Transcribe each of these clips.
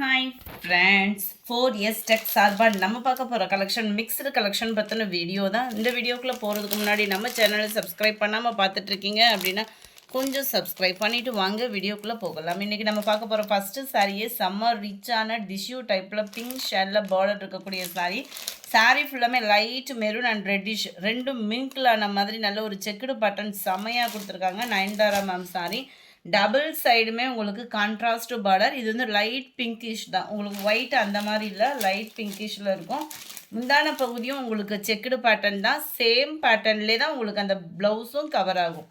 Hi friends, 4S tech சார்பாக நம்ம பார்க்க போகிற கலெக்ஷன் மிக்ஸ்டு கலெக்ஷன் பற்றின வீடியோ தான். இந்த வீடியோக்குள்ளே போகிறதுக்கு முன்னாடி நம்ம சேனலை சப்ஸ்கிரைப் பண்ணாமல் பார்த்துட்ருக்கீங்க அப்படின்னா கொஞ்சம் சப்ஸ்கிரைப் பண்ணிவிட்டு வாங்க வீடியோக்குள்ளே போகலாம். இன்றைக்கி நம்ம பார்க்க போகிற ஃபஸ்ட்டு சாரியே செம்ம ரிச்சான டிஷ்யூ டைப்பில் பிங்க் ஷேடில் பார்டர் இருக்கக்கூடிய சாரீ ஃபுல்லாமே லைட் மெரூன் அண்ட் ரெட்டிஷ் ரெண்டும் மிங்க்லான மாதிரி நல்ல ஒரு செக்குடு பட்டன் செம்மையாக கொடுத்துருக்காங்க. நயன்தாரா மேம் சாரீ டபுள் சைடுமே உங்களுக்கு கான்ட்ராஸ்ட் பார்டர். இது வந்து லைட் பிங்கிஷ் தான், உங்களுக்கு ஒயிட் அந்த மாதிரி இல்லை, லைட் பிங்கிஷில் இருக்கும். முந்தான பகுதியும் உங்களுக்கு செக்குடு பேட்டர்ன் தான், சேம் பேட்டர்ன்லேயே தான் உங்களுக்கு அந்த ப்ளவுஸும் கவர் ஆகும்.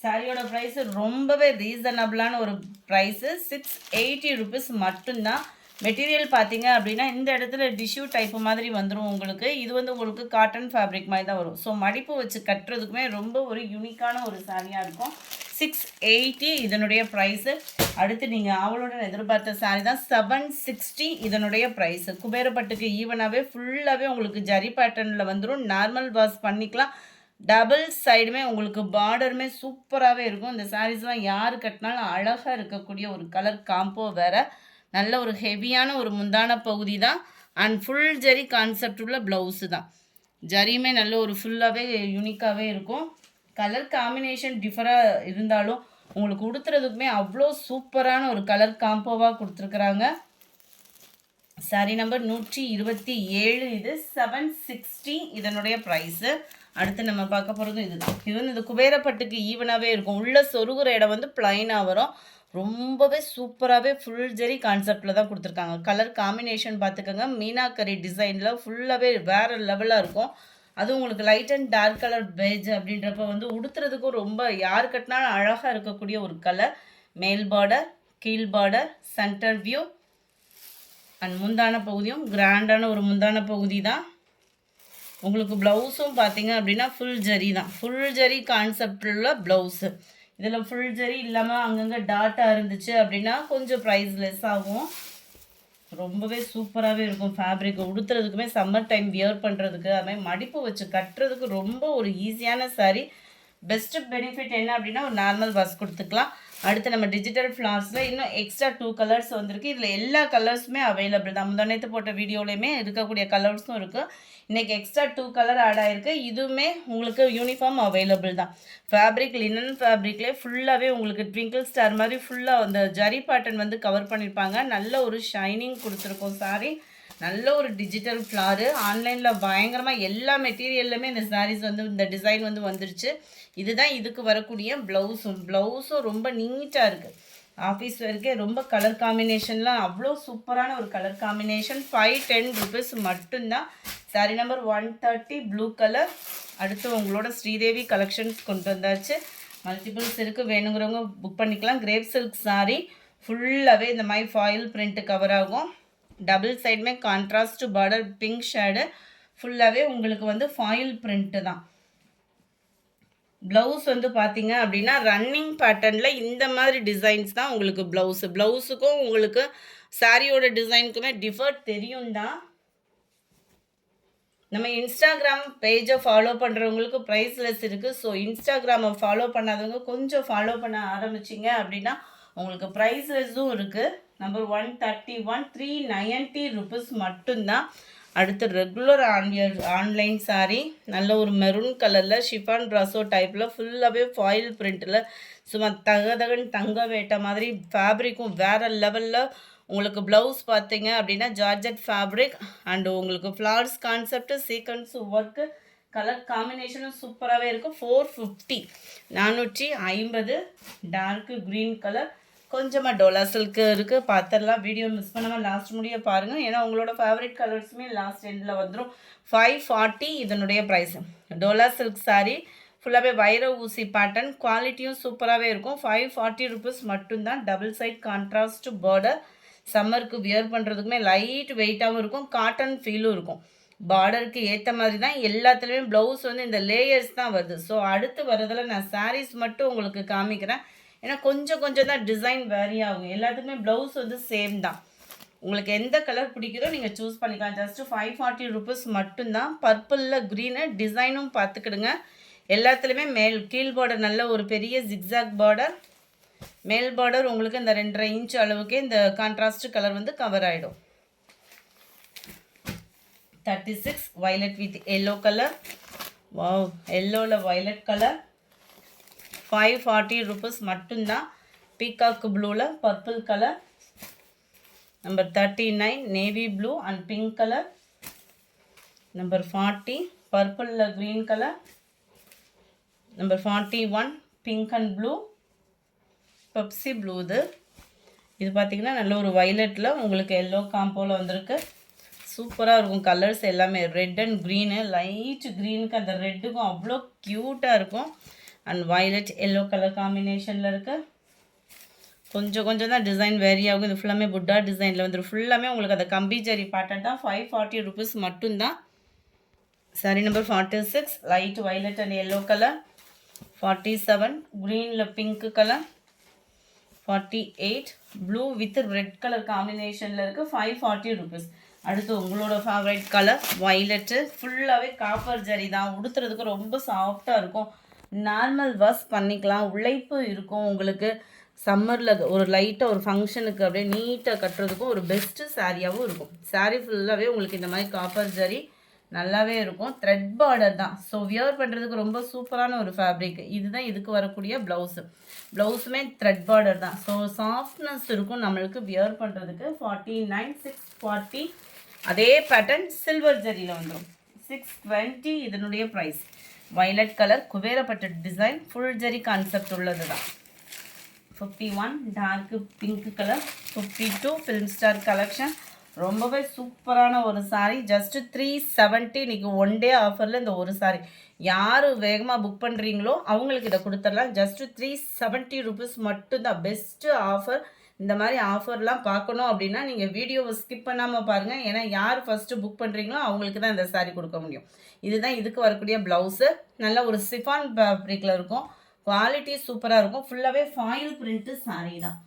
சாரியோட ப்ரைஸு ரொம்பவே ரீசனபிளான ஒரு ப்ரைஸு, 680 ருபீஸ் மட்டும்தான். மெட்டீரியல் பார்த்தீங்க அப்படின்னா இந்த இடத்துல டிஷ்யூ டைப்பு மாதிரி வந்துடும் உங்களுக்கு. இது வந்து உங்களுக்கு காட்டன் ஃபேப்ரிக் மாதிரி தான் வரும். ஸோ மடிப்பு வச்சு கட்டுறதுக்குமே ரொம்ப ஒரு யூனிக்கான ஒரு சாரியாக இருக்கும். 680 இதனுடைய ப்ரைஸு. அடுத்து நீங்கள் அவளோட எதிர்பார்த்த சாரி தான் 760 இதனுடைய ப்ரைஸு. குபேரப்பட்டுக்கு ஈவனாகவே ஃபுல்லாகவே உங்களுக்கு ஜரி பேட்டர்னில் வந்துடும். நார்மல் வாஷ் பண்ணிக்கலாம். டபுள் சைடுமே உங்களுக்கு பார்டருமே சூப்பராகவே இருக்கும். இந்த சாரீஸ்லாம் யார் கட்டினாலும் அழகாக இருக்கக்கூடிய ஒரு கலர் காம்போ வேறு. நல்ல ஒரு ஹெவியான ஒரு முந்தான பகுதி தான் அண்ட் ஃபுல் ஜரி கான்செப்ட் உள்ள ப்ளவுஸு தான். ஜரியுமே நல்ல ஒரு ஃபுல்லாகவே யூனிக்காகவே இருக்கும். கலர் காம்பினேஷன் டிஃபராக இருந்தாலும் உங்களுக்கு உடுத்துறதுக்குமே அவ்வளோ சூப்பரான ஒரு கலர் காம்போவாக கொடுத்துருக்குறாங்க. சாரி நம்பர் 127, இது 760 இதனுடைய ப்ரைஸு. அடுத்து நம்ம பார்க்க போகிறது இது வந்து இந்த குபேரப்பட்டுக்கு ஈவனாகவே இருக்கும். உள்ள சொருகிற இடம் வந்து பிளைனாக வரும். ரொம்பவே சூப்பராகவே ஃபுல் ஜெரி கான்செப்டில் தான் கொடுத்துருக்காங்க. கலர் காம்பினேஷன் பார்த்துக்கோங்க, மீனாக்கரி டிசைனில் ஃபுல்லாகவே வேறு லெவலாக இருக்கும். அது உங்களுக்கு light and dark colour page அப்படின்றப்ப வந்து உடுத்துறதுக்கும் ரொம்ப யார் கட்டினாலும் அழகாக இருக்கக்கூடிய ஒரு கலர். மேல் பார்டர், கீழ் பார்டர், சென்டர் வியூ அண்ட் முந்தான பகுதியும் கிராண்டான ஒரு முந்தான பகுதி தான். உங்களுக்கு ப்ளவுஸும் பார்த்தீங்க அப்படின்னா ஃபுல் ஜரி தான், ஃபுல் ஜரி கான்செப்டில் உள்ள ப்ளவுஸு. இதில் ஃபுல் ஜரி இல்லாமல் அங்கங்கே டாட்டாக இருந்துச்சு அப்படின்னா கொஞ்சம் ப்ரைஸ் லெஸ் ஆகும். ரொம்பவே சூப்பராகவே இருக்கும். ஃபேப்ரிக் உடுத்துறதுக்குமே சம்மர் டைம் வியர் பண்ணுறதுக்கு அதுமாதிரி மடிப்பு வச்சு கட்டுறதுக்கு ரொம்ப ஒரு ஈஸியான சாரீ. பெஸ்ட்டு பெனிஃபிட் என்ன அப்படின்னா ஒரு நார்மல் வாஷ் கொடுத்துக்கலாம். அடுத்து நம்ம டிஜிட்டல் ஃப்ளார்ஸில் இன்னும் எக்ஸ்ட்ரா 2 கலர்ஸ் வந்திருக்கு. இதில் எல்லா கலர்ஸுமே அவைலபிள் தான். முந்தானத்து போட்ட வீடியோலையுமே இருக்கக்கூடிய கலர்ஸும் இருக்குது. இன்றைக்கி எக்ஸ்ட்ரா 2 கலர் ஆட் ஆகிருக்கு. இதுவுமே உங்களுக்கு யூனிஃபார்ம் அவைலபிள் தான். ஃபேப்ரிக் லினன் ஃபேப்ரிக்லேயே ஃபுல்லாகவே உங்களுக்கு ட்விங்கிள் ஸ்டார் மாதிரி ஃபுல்லாக அந்த ஜரி பேட்டர்ன் வந்து கவர் பண்ணியிருப்பாங்க. நல்ல ஒரு ஷைனிங் கொடுத்துருக்கோம் சாரீ. நல்ல ஒரு டிஜிட்டல் ஃப்ளாரு. ஆன்லைனில் பயங்கரமாக எல்லா மெட்டீரியல்லுமே இந்த சாரீஸ் வந்து இந்த டிசைன் வந்து வந்துருச்சு. இதுதான் இதுக்கு வரக்கூடிய ப்ளவுஸும் ரொம்ப நீட்டாக இருக்குது. ஆஃபீஸ் வேர்க்கே ரொம்ப கலர் காம்பினேஷன்லாம் அவ்வளோ சூப்பரான ஒரு கலர் காம்பினேஷன். 510 ருபீஸ் மட்டும்தான். Sari number 130 blue colour. அடுத்து உங்களோட ஸ்ரீதேவி கலெக்ஷன்ஸ் கொண்டு வந்தாச்சு. மல்டிபிள்ஸ் இருக்குது, வேணுங்கிறவங்க புக் பண்ணிக்கலாம். கிரேப் சில்க் சாரீ ஃபுல்லாகவே இந்த மாதிரி ஃபாயில் பிரிண்ட்டு கவர் ஆகும். டபுள் சைடுமே கான்ட்ராஸ்ட் பார்டர் பிங்க் ஷேடு. ஃபுல்லாகவே உங்களுக்கு வந்து ஃபாயில் பிரிண்ட்டு தான். ப்ளவுஸ் வந்து பார்த்தீங்க அப்படின்னா ரன்னிங் பேட்டர்னில் இந்த மாதிரி டிசைன்ஸ் தான் உங்களுக்கு ப்ளவுஸுக்கும் உங்களுக்கு சாரியோட டிசைனுக்குமே டிஃபர் தெரியும் தான். நம்ம இன்ஸ்டாகிராம் பேஜை ஃபாலோ பண்ணுறவங்களுக்கு ப்ரைஸ்லெஸ் இருக்குது. ஸோ இன்ஸ்டாகிராமை ஃபாலோ பண்ணாதவங்க கொஞ்சம் ஃபாலோ பண்ண ஆரம்பிச்சிங்க அப்படின்னா உங்களுக்கு ப்ரைஸ்லெஸ்ஸும் இருக்குது. நம்பர் 131, 390 ருபீஸ் மட்டும்தான். அடுத்து ரெகுலர் ஆன்லைன் சாரீ நல்ல ஒரு மெரூன் கலரில் ஷிஃபான் ப்ராசோ டைப்பில் ஃபுல்லாகவே ஃபாயில் பிரிண்ட்டில் சும்மா தகதகன் தங்க வேட்ட மாதிரி ஃபேப்ரிக்கும் வேறு லெவலில். உங்களுக்கு ப்ளவுஸ் பார்த்தீங்க அப்படின்னா ஜார்ஜெட் ஃபேப்ரிக் அண்டு உங்களுக்கு flowers concept sequence work colour காம்பினேஷனும் சூப்பராகவே இருக்கும். 450, 450 டார்க்கு க்ரீன் கலர். கொஞ்சமாக டோலா சில்க்கு இருக்குது, பார்த்துடலாம். வீடியோ மிஸ் பண்ணாமல் லாஸ்ட் முடிய பாருங்கள், ஏன்னா உங்களோட ஃபேவரட் கலர்ஸுமே லாஸ்ட் எண்டில் வந்துடும். 540 இதனுடைய ப்ரைஸு. டோலா சில்க் சாரீ ஃபுல்லாகவே வைர ஊசி பேட்டர்ன், குவாலிட்டியும் சூப்பராகவே இருக்கும். 540 ருபீஸ் மட்டும்தான். Double side contrast border. சம்மருக்கு வியர் பண்ணுறதுக்குமே லைட் வெயிட்டாகவும் இருக்கும், காட்டன் ஃபீலும் இருக்கும். பார்டருக்கு ஏற்ற மாதிரி தான் எல்லாத்துலேயுமே ப்ளவுஸ் வந்து இந்த லேயர்ஸ் தான் வருது. ஸோ அடுத்து வரதில் நான் சாரீஸ் மட்டும் உங்களுக்கு காமிக்கிறேன், ஏன்னா கொஞ்சம் தான் டிசைன் வேரி ஆகும். எல்லாத்துக்குமே ப்ளவுஸ் வந்து சேம் தான். உங்களுக்கு எந்த கலர் பிடிக்குதோ நீங்கள் சூஸ் பண்ணிக்கலாம். ஜஸ்ட்டு 540 ருபீஸ் மட்டும்தான். பர்பிளில் க்ரீனு டிசைனும் பார்த்துக்கிடுங்க. எல்லாத்துலேயுமே கீழ் பார்டர் நல்ல ஒரு பெரிய ஜிக்ஸாக் பார்டர். மேல் பார்டர் உங்களுக்கு இந்த 2.5 இன்ச் அளவுக்கே இந்த கான்ட்ராஸ்ட் கலர் வந்து கவர் ஆகிடும். 36 violet with yellow color. Wow, yellowல violet color. 540 rupees மட்டும்தான். பீகாக் ப்ளூவில் purple colour. Number 39 navy blue and pink colour. Number 40 பர்பிளில் green colour. Number 41 pink and blue Pepsi blue. இது பார்த்திங்கன்னா நல்ல ஒரு வயலட்டில் உங்களுக்கு எல்லோ காம்போவில் வந்திருக்கு. சூப்பராக இருக்கும் கலர்ஸ் எல்லாமே. ரெட் அண்ட் க்ரீனு, லைட் க்ரீனுக்கு அந்த ரெட்டுக்கும் அவ்வளோ க்யூட்டாக இருக்கும். அண்ட் வயலட் எல்லோ கலர் காம்பினேஷனில் இருக்குது. கொஞ்சம் கொஞ்சம் தான் டிசைன் வேரி ஆகும். இது ஃபுல்லாமே புட்டா டிசைனில் வந்துடும். ஃபுல்லாமே உங்களுக்கு அந்த கம்பி ஜரி பேட்டர்ன் தான். 540 rupees மட்டும்தான். Sorry number 46 light violet and yellow colour. 47 க்ரீனில் pink colour. 48 blue with red colour காம்பினேஷனில் இருக்குது. 540 rupees. அடுத்து உங்களோட ஃபேவரட் கலர் வயலட்டு. ஃபுல்லாகவே காப்பர் ஜரி தான். உடுத்துறதுக்கு ரொம்ப சாஃப்டாக இருக்கும். நார்மல் வாஷ் பண்ணிக்கலாம். உழைப்பு இருக்கும். உங்களுக்கு சம்மரில் ஒரு லைட்டாக ஒரு ஃபங்க்ஷனுக்கு அப்படியே நீட்டாக கட்டுறதுக்கும் ஒரு பெஸ்ட்டு சாரியாகவும் இருக்கும். சாரீ ஃபுல்லாகவே உங்களுக்கு இந்த மாதிரி காப்பர் ஜரி நல்லாவே இருக்கும். த்ரெட் பார்டர் தான். ஸோ வியர் பண்ணுறதுக்கு ரொம்ப சூப்பரான ஒரு ஃபேப்ரிக். இதுதான் இதுக்கு வரக்கூடிய ப்ளவுஸு. ப்ளவுஸுமே த்ரெட் பார்டர் தான். ஸோ சாஃப்ட்னஸ் இருக்கும் நம்மளுக்கு வியர் பண்ணுறதுக்கு. 49 640. அதே பேட்டர்ன் சில்வர் ஜரியில் வந்துடும். 620 இதனுடைய ப்ரைஸ். வயலட் கலர் குபேரப்பட்ட டிசைன் ஃபுல் ஜரி கான்செப்ட் உள்ளது தான். 51 dark pink colour. 52 film star collection. ரொம்பவே சூப்பரான ஒரு சாரீ. ஜஸ்ட்டு 370. இன்றைக்கி ஒன் டே ஆஃபரில் இந்த ஒரு சாரீ யார் வேகமாக புக் பண்ணுறீங்களோ அவங்களுக்கு இதை கொடுத்துடலாம். ஜஸ்ட்டு 370 rupees மட்டும்தான். Best offer. இந்த மாதிரி ஆஃபர்லாம் பார்க்கணும் அப்படின்னா நீங்கள் வீடியோவை ஸ்கிப் பண்ணாமல் பாருங்கள். ஏன்னா யார் ஃபஸ்ட்டு புக் பண்ணுறீங்களோ அவங்களுக்கு தான் இந்த சாரீ கொடுக்க முடியும். இதுதான் இதுக்கு வரக்கூடிய ப்ளவுஸு. நல்ல ஒரு சிஃபான் ஃபேப்ரிக்கில் இருக்கும். குவாலிட்டி சூப்பராக இருக்கும். ஃபுல்லாகவே ஃபாயில் பிரிண்ட்டு சாரீ தான்.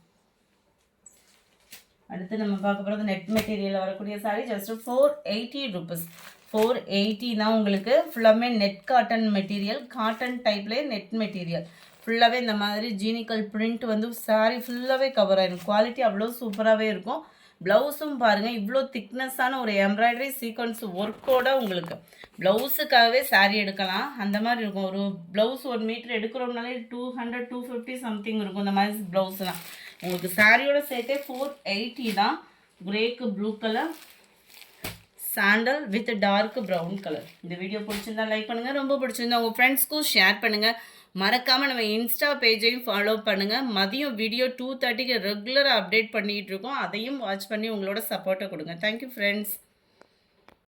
அடுத்து நம்ம பார்க்க போகிறது நெட் மெட்டீரியலில் வரக்கூடிய சாரீ. Just 480 rupees. 480 தான் உங்களுக்கு. ஃபுல்லாமே நெட் காட்டன் மெட்டீரியல். காட்டன் டைப்லேயே நெட் மெட்டீரியல். ஃபுல்லாகவே இந்த மாதிரி ஜீனிக்கல் பிரிண்ட் வந்து சாரீ ஃபுல்லாகவே கவர் ஆகிடும். குவாலிட்டி அவ்வளோ சூப்பராகவே இருக்கும். ப்ளவுஸும் பாருங்கள் இவ்வளோ திக்னஸான ஒரு எம்ப்ராய்டரி சீக்வன்ஸ் ஒர்க்கோட உங்களுக்கு ப்ளவுஸுக்காகவே சாரீ எடுக்கலாம். அந்த மாதிரி இருக்கும். ஒரு ப்ளவுஸ் 1 மீட்டர் எடுக்கிறோம்னாலே 200 250 சம்திங் இருக்கும். இந்த மாதிரி ப்ளவுஸ்லாம் உங்களுக்கு சாரியோட சேர்த்தே 480 தான். Grey blue colour, sandal with dark brown colour. இந்த வீடியோ பிடிச்சிருந்தா லைக் பண்ணுங்கள். ரொம்ப பிடிச்சிருந்தா உங்கள் ஃப்ரெண்ட்ஸ்க்கும் ஷேர் பண்ணுங்கள். மறக்காமல் நம்ம இன்ஸ்டா பேஜையும் ஃபாலோ பண்ணுங்கள். மதியம் வீடியோ 2:30க்கு ரெகுலராக அப்டேட் பண்ணிகிட்டு இருக்கோம். அதையும் வாட்ச் பண்ணி உங்களோட சப்போர்ட்டை கொடுங்க. Thank you friends.